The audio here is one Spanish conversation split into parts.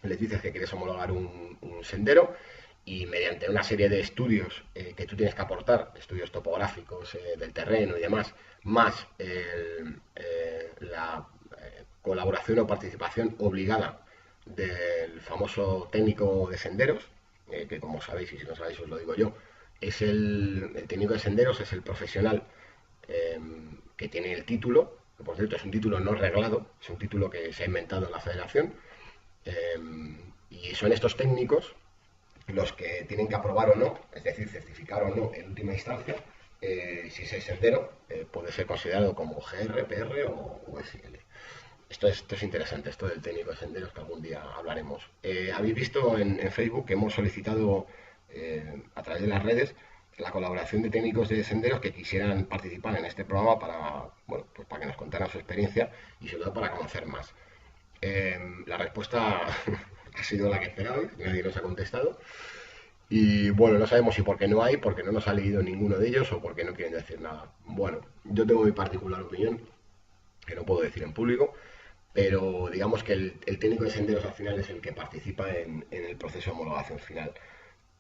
les dices que quieres homologar un sendero y mediante una serie de estudios que tú tienes que aportar, estudios topográficos del terreno y demás, más la colaboración o participación obligada del famoso técnico de senderos, que como sabéis, y si no sabéis os lo digo yo, es el técnico de senderos, es el profesional eh, que tiene el título, que por cierto es un título no reglado, es un título que se ha inventado en la federación, eh, y son estos técnicos los que tienen que aprobar o no, es decir, certificar o no en última instancia, si ese sendero puede ser considerado como GR, PR o SL. Esto es interesante, esto del técnico de senderos que algún día hablaremos. Habéis visto en Facebook que hemos solicitado a través de las redes la colaboración de técnicos de senderos que quisieran participar en este programa para, bueno, pues para que nos contaran su experiencia y sobre todo para conocer más. La respuesta ha sido la que esperabais, nadie nos ha contestado. Y bueno, no sabemos si porque no hay, porque no nos ha leído ninguno de ellos o porque no quieren decir nada. Bueno, yo tengo mi particular opinión, que no puedo decir en público, pero digamos que el técnico de senderos al final es el que participa en el proceso de homologación final.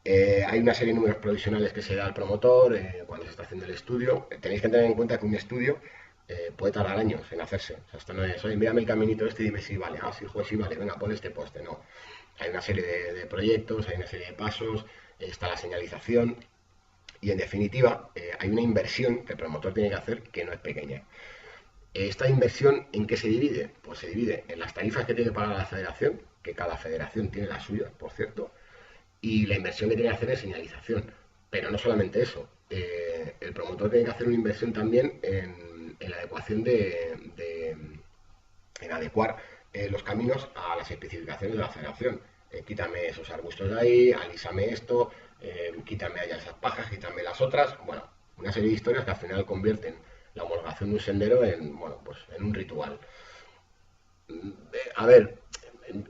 Hay una serie de números provisionales que se da al promotor cuando se está haciendo el estudio. Tenéis que tener en cuenta que un estudio puede tardar años en hacerse. O sea, esto no es, oye, mírame el caminito este y dime si vale. Ah, sí, joder, sí vale, venga, pon este poste. No. Hay una serie de proyectos, hay una serie de pasos, está la señalización y en definitiva hay una inversión que el promotor tiene que hacer que no es pequeña. ¿Esta inversión en qué se divide? Pues se divide en las tarifas que tiene que pagar la federación, que cada federación tiene la suya, por cierto, y la inversión que tiene que hacer en señalización. Pero no solamente eso, el promotor tiene que hacer una inversión también en la adecuación en adecuar los caminos a las especificaciones de la federación. Quítame esos arbustos de ahí, alísame esto, quítame allá esas pajas, quítame las otras. Bueno, una serie de historias que al final convierten la homologación de un sendero en, bueno, pues en un ritual. A ver,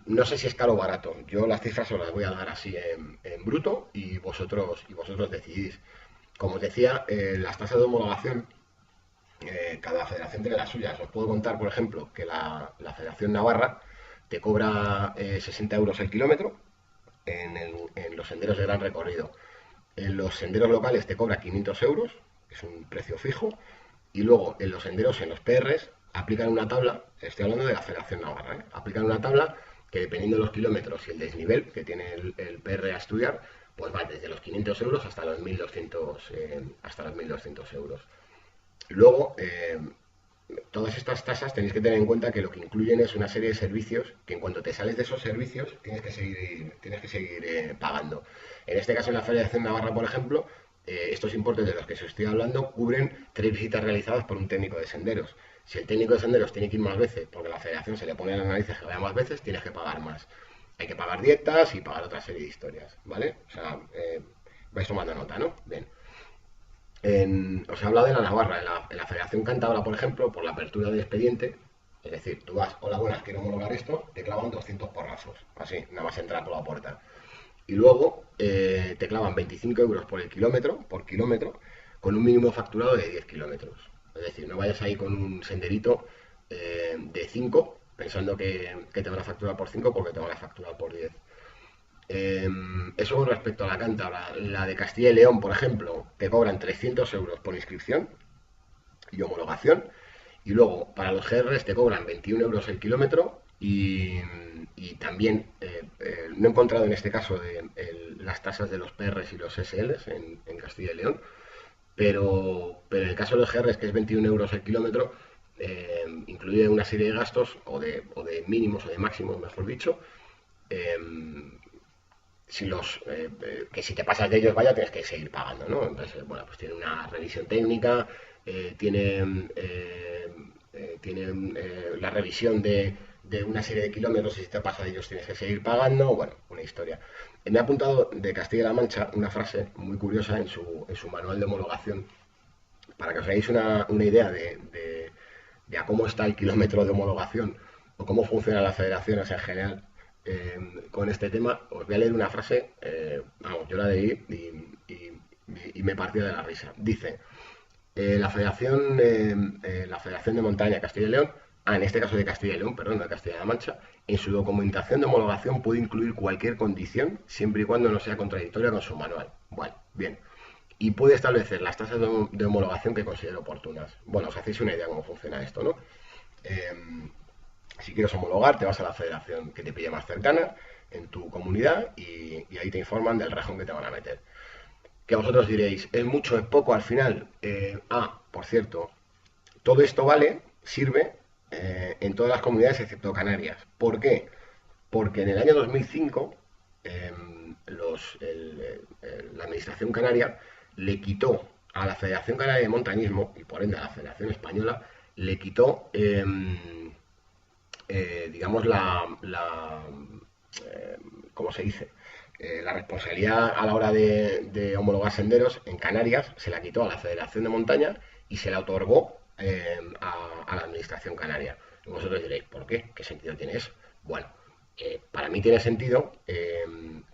no sé si es caro o barato. Yo las cifras os las voy a dar así en bruto y vosotros decidís. Como os decía, las tasas de homologación, cada federación tiene las suyas. Os puedo contar, por ejemplo, que la Federación Navarra te cobra 60 euros el kilómetro en los senderos de gran recorrido. En los senderos locales te cobra 500 euros, que es un precio fijo, y luego en los senderos, en los PRs, aplican una tabla, estoy hablando de la Federación Navarra, aplican una tabla que dependiendo de los kilómetros y el desnivel que tiene el PR a estudiar, pues va desde los 500 euros hasta los 1.200 euros. Luego, todas estas tasas tenéis que tener en cuenta que lo que incluyen es una serie de servicios que en cuanto te sales de esos servicios tienes que seguir pagando. En este caso, en la Federación Navarra, por ejemplo, estos importes de los que os estoy hablando cubren 3 visitas realizadas por un técnico de senderos. Si el técnico de senderos tiene que ir más veces, porque la federación se le pone en la nariz que vaya más veces, tienes que pagar más. Hay que pagar dietas y pagar otra serie de historias, ¿vale? O sea, vais tomando nota, ¿no? Bien. Os he hablado de la Navarra, en la Federación Cántabra, por ejemplo, por la apertura de expediente, es decir, tú vas, hola, buenas, quiero homologar esto, te clavan 200 porrazos, así, nada más entrar por la puerta. Y luego te clavan 25 euros por kilómetro, con un mínimo facturado de 10 kilómetros. Es decir, no vayas ahí con un senderito de 5 pensando que te van a facturar por 5 porque te van a facturar por 10. Eso con respecto a la cántabra. La de Castilla y León, por ejemplo, te cobran 300 euros por inscripción y homologación. Y luego, para los GRs te cobran 21 euros el kilómetro. Y también, no he encontrado en este caso las tasas de los PRs y los SLs en Castilla y León, pero en el caso de los GRs, que es 21 euros el kilómetro, incluye una serie de gastos, o de mínimos o de máximos, mejor dicho, eh, que si te pasas de ellos, vaya, tienes que seguir pagando, ¿no? Entonces, bueno, pues tiene una revisión técnica, tiene la revisión de una serie de kilómetros y si te pasas de ellos tienes que seguir pagando, bueno, una historia. Me ha apuntado de Castilla-La Mancha una frase muy curiosa en su manual de homologación, para que os hagáis una idea de a cómo está el kilómetro de homologación o cómo funcionan las federaciones en general con este tema. Os voy a leer una frase, vamos, yo la leí y me partió de la risa. Dice, la Federación de Montaña Castilla y León en este caso de Castilla y León, perdón, de Castilla-La Mancha, en su documentación de homologación puede incluir cualquier condición siempre y cuando no sea contradictoria con su manual. Bueno, bien. Y puede establecer las tasas de homologación que considere oportunas. Bueno, os hacéis una idea de cómo funciona esto, ¿no? Eh, si quieres homologar, te vas a la federación que te pille más cercana en tu comunidad y ahí te informan del rajón que te van a meter. Que vosotros diréis, ¿es mucho, es poco al final? Por cierto, todo esto vale, sirve en todas las comunidades excepto Canarias. ¿Por qué? Porque en el año 2005 eh, la Administración Canaria le quitó a la Federación Canaria de Montañismo y por ende a la Federación Española, le quitó, digamos, eh, ¿cómo se dice? La responsabilidad a la hora de homologar senderos en Canarias se la quitó a la Federación de Montaña y se la otorgó a la Administración Canaria. Y vosotros diréis, ¿por qué? ¿Qué sentido tiene eso? Bueno, para mí tiene sentido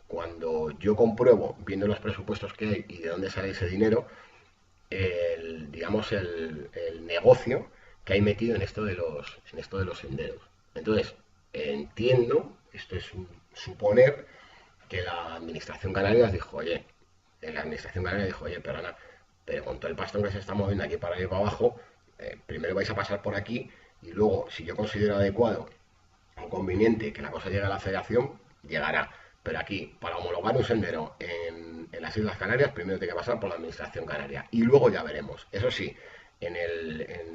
cuando yo compruebo, viendo los presupuestos que hay y de dónde sale ese dinero, digamos, el negocio que hay metido en esto de los senderos. Entonces, entiendo, esto es un suponer, que la administración canaria dijo, oye, perdona, pero con todo el pastón que se está moviendo aquí para arriba y para abajo, primero vais a pasar por aquí y luego, si yo considero adecuado o conveniente que la cosa llegue a la federación, llegará. Pero aquí, para homologar un sendero en las Islas Canarias, primero tiene que pasar por la Administración Canaria. Y luego ya veremos. Eso sí,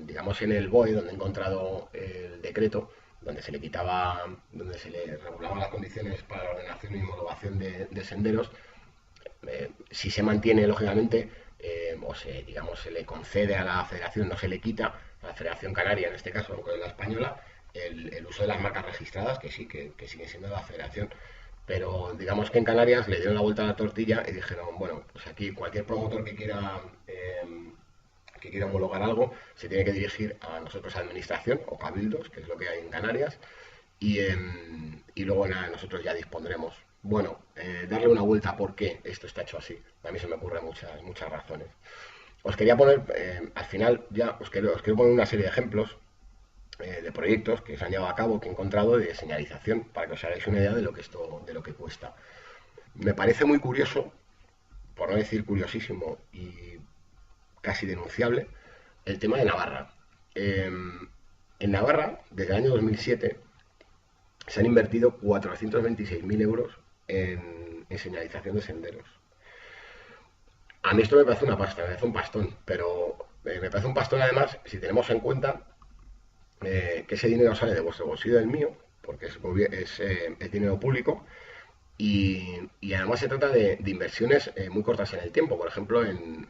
digamos en el BOE, donde he encontrado el decreto, donde se le quitaba, donde se le regulaban las condiciones para la ordenación y homologación de senderos, si se mantiene, lógicamente, digamos, se le concede a la federación, no se le quita, a la Federación Canaria, en este caso, con la española, el uso de las marcas registradas, que sí, que sigue siendo de la federación. Pero digamos que en Canarias le dieron la vuelta a la tortilla y dijeron, bueno, pues aquí cualquier promotor que quiera homologar algo se tiene que dirigir a nosotros, a administración o cabildos, que es lo que hay en Canarias, y luego nada, nosotros ya dispondremos. Bueno, darle una vuelta a por qué esto está hecho así. A mí se me ocurren muchas razones. Os quería poner, al final ya, os quiero poner una serie de ejemplos de proyectos que se han llevado a cabo, que he encontrado de señalización, para que os hagáis una idea de lo que cuesta. Me parece muy curioso, por no decir curiosísimo y casi denunciable, el tema de Navarra. En Navarra, desde el año 2007, se han invertido 426.000 euros en señalización de senderos. A mí esto me parece una pasta, me parece un pastón, pero me parece un pastón además si tenemos en cuenta que ese dinero sale de vuestro bolsillo y del mío, porque es dinero público, y además se trata de inversiones muy cortas en el tiempo. Por ejemplo, en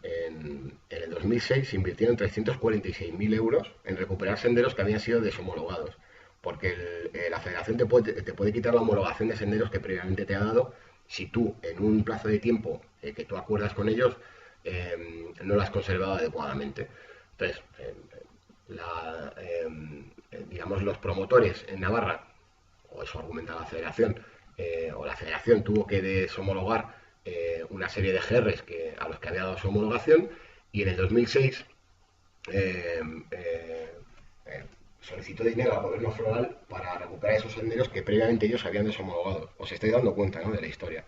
el 2006 se invirtieron 346.000 euros en recuperar senderos que habían sido deshomologados, porque la federación te puede quitar la homologación de senderos que previamente te ha dado si tú, en un plazo de tiempo que tú acuerdas con ellos, no lo has conservado adecuadamente. Entonces, digamos, los promotores en Navarra, o eso argumenta la federación, o la federación tuvo que deshomologar una serie de GRs a los que había dado su homologación, y en el 2006 eh, eh, eh, solicitó dinero al gobierno foral para recuperar esos senderos que previamente ellos habían deshomologado. Os estáis dando cuenta, ¿no?, de la historia.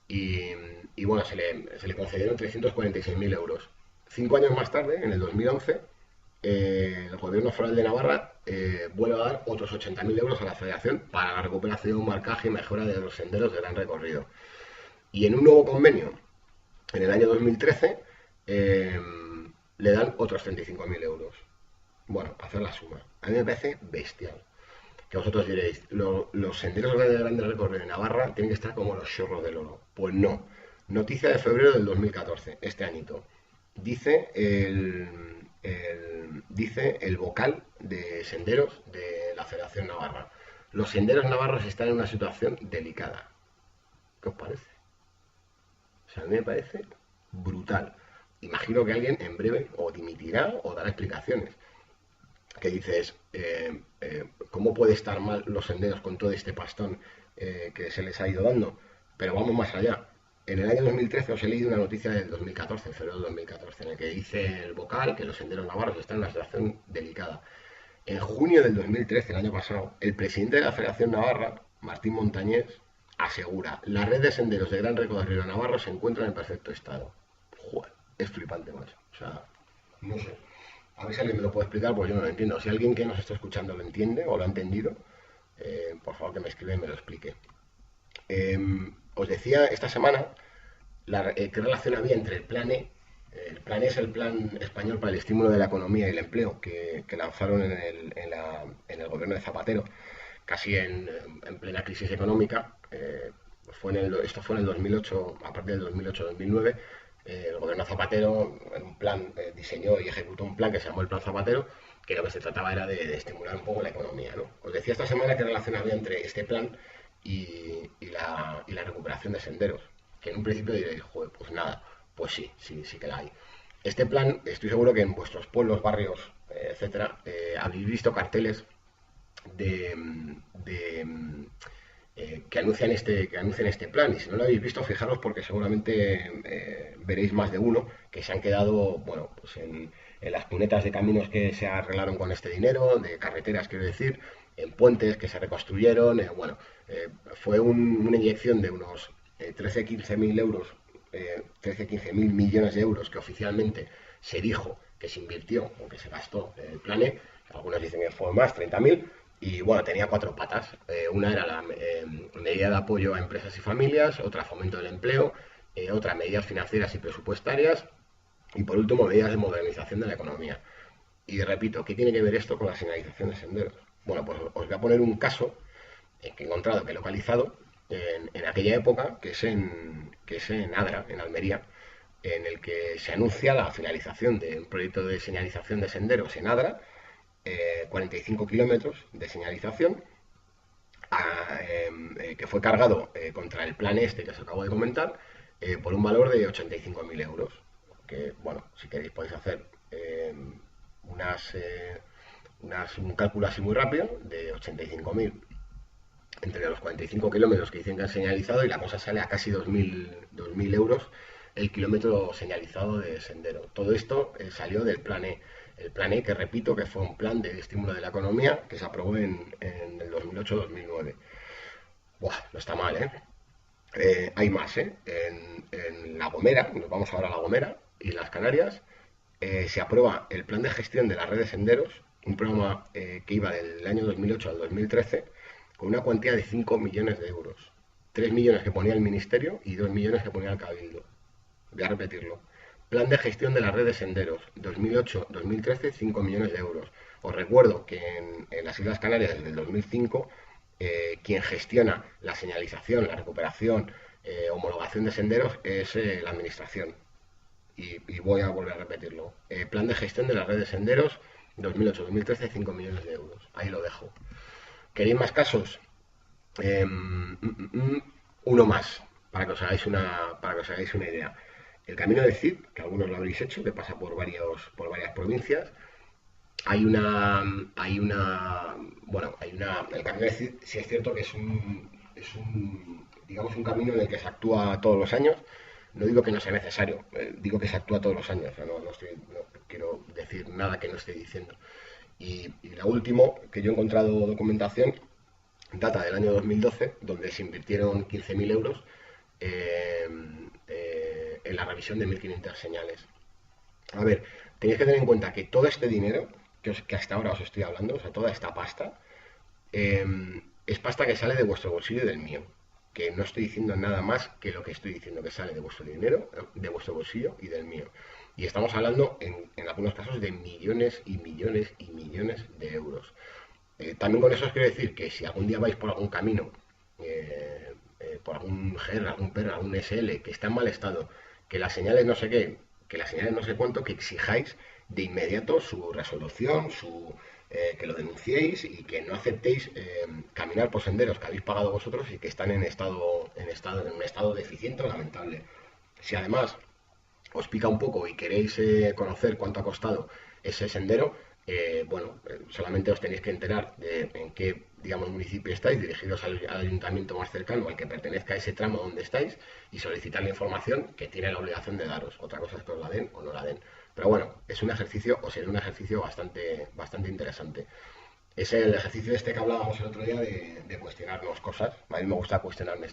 Y, y bueno, se le concedieron 346.000 euros. 5 años más tarde, en el 2011, el gobierno foral de Navarra vuelve a dar otros 80.000 euros a la federación para la recuperación, marcaje y mejora de los senderos de gran recorrido. Y en un nuevo convenio, en el año 2013, eh, le dan otros 35.000 euros. Bueno, hacer la suma. A mí me parece bestial. Que vosotros diréis, los senderos de grande recorrido de Navarra tienen que estar como los chorros del oro. Pues no. Noticia de febrero del 2014, este añito. Dice el vocal de senderos de la Federación Navarra. Los senderos navarros están en una situación delicada. ¿Qué os parece? O sea, a mí me parece brutal. Imagino que alguien en breve o dimitirá o dará explicaciones. Que dices, ¿cómo puede estar mal los senderos con todo este pastón que se les ha ido dando? Pero vamos más allá. En el año 2013 os he leído una noticia del 2014, en febrero del 2014, en el que dice el vocal que los senderos navarros están en una situación delicada. En junio del 2013, el año pasado, el presidente de la Federación Navarra, Martín Montañés, asegura: la red de senderos de gran recorrido navarro se encuentra en perfecto estado. Joder, es flipante, macho. O sea, no sé. A ver si alguien me lo puede explicar, porque yo no lo entiendo. Si alguien que nos está escuchando lo entiende o lo ha entendido, por favor que me escriba y me lo explique. Os decía esta semana qué relación había entre el plan E. El plan E es el plan español para el estímulo de la economía y el empleo que lanzaron en el gobierno de Zapatero, casi en plena crisis económica. Esto fue en el 2008, a partir del 2008-2009. El gobierno Zapatero, en un plan, diseñó y ejecutó un plan que se llamó el Plan Zapatero, que lo que se trataba era de estimular un poco la economía, ¿no? Os decía esta semana qué relación había entre este plan y la recuperación de senderos, que en un principio diréis: joder, pues nada. Pues sí, sí, sí que la hay. Este plan, estoy seguro que en vuestros pueblos, barrios, etcétera, habéis visto carteles de, de, que anuncian este plan. Y si no lo habéis visto, fijaros, porque seguramente veréis más de uno que se han quedado, bueno, pues en las cunetas de caminos que se arreglaron con este dinero, de carreteras, quiero decir, en puentes que se reconstruyeron. Fue una inyección de unos 13-15 mil euros, 13-15 mil millones de euros, que oficialmente se dijo que se invirtió o que se gastó en el plan E. Algunos dicen que fue más, 30.000. Y bueno, tenía cuatro patas. Una era la medida de apoyo a empresas y familias, otra fomento del empleo, otra medidas financieras y presupuestarias, y por último medidas de modernización de la economía. Y repito, ¿qué tiene que ver esto con la señalización de senderos? Bueno, pues os voy a poner un caso que he encontrado, que he localizado en aquella época, que es en Adra, en Almería, en el que se anuncia la finalización de un proyecto de señalización de senderos en Adra, 45 kilómetros de señalización, que fue cargado contra el plan este que os acabo de comentar, por un valor de 85.000 euros. Que, bueno, si queréis podéis hacer unas, un cálculo así muy rápido de 85.000 entre los 45 kilómetros que dicen que han señalizado, y la cosa sale a casi 2.000 euros el kilómetro señalizado de sendero. Todo esto salió del plan E. El plan E, que repito, que fue un plan de estímulo de la economía que se aprobó en el 2008-2009. Buah, no está mal, ¿eh? Hay más, ¿eh? En La Gomera, nos vamos ahora a La Gomera y las Canarias, se aprueba el plan de gestión de la red de senderos, un programa que iba del año 2008 al 2013, con una cuantía de 5 millones de euros. 3 millones que ponía el Ministerio y 2 millones que ponía el Cabildo. Voy a repetirlo. Plan de gestión de la red de senderos, 2008-2013, 5 millones de euros. Os recuerdo que en las Islas Canarias, desde el 2005, quien gestiona la señalización, la recuperación, homologación de senderos es la Administración. Y voy a volver a repetirlo. Plan de gestión de la red de senderos, 2008-2013, 5 millones de euros. Ahí lo dejo. ¿Queréis más casos? Uno más, para que os hagáis una idea. El Camino del Cid, que algunos lo habréis hecho, que pasa por varias provincias. El Camino del Cid, sí es cierto que digamos, un camino en el que se actúa todos los años. No digo que no sea necesario, digo que se actúa todos los años. O sea, no quiero decir nada que no esté diciendo. Y la última que yo he encontrado documentación data del año 2012, donde se invirtieron 15.000 euros en la revisión de 1.500 señales. A ver, tenéis que tener en cuenta que todo este dinero que hasta ahora os estoy hablando, o sea, toda esta pasta, eh, es pasta que sale de vuestro bolsillo y del mío. Que no estoy diciendo nada más que lo que estoy diciendo, que sale de vuestro dinero, de vuestro bolsillo y del mío. Y estamos hablando, en algunos casos, de millones y millones y millones de euros. También con eso os quiero decir que si algún día vais por algún camino, por algún GER, algún PER, algún SL, que está en mal estado, que las señales no sé qué, que las señales no sé cuánto, que exijáis de inmediato su resolución, que lo denunciéis y que no aceptéis caminar por senderos que habéis pagado vosotros y que están en un estado deficiente o lamentable. Si además os pica un poco y queréis conocer cuánto ha costado ese sendero, solamente os tenéis que enterar de en qué, digamos, municipio estáis, dirigiros al ayuntamiento más cercano al que pertenezca a ese tramo donde estáis y solicitar la información que tiene la obligación de daros. Otra cosa es que os la den o no la den. Pero bueno, es un ejercicio, o será un ejercicio bastante interesante. es el ejercicio este que hablábamos el otro día de cuestionarnos cosas. A mí me gusta cuestionarme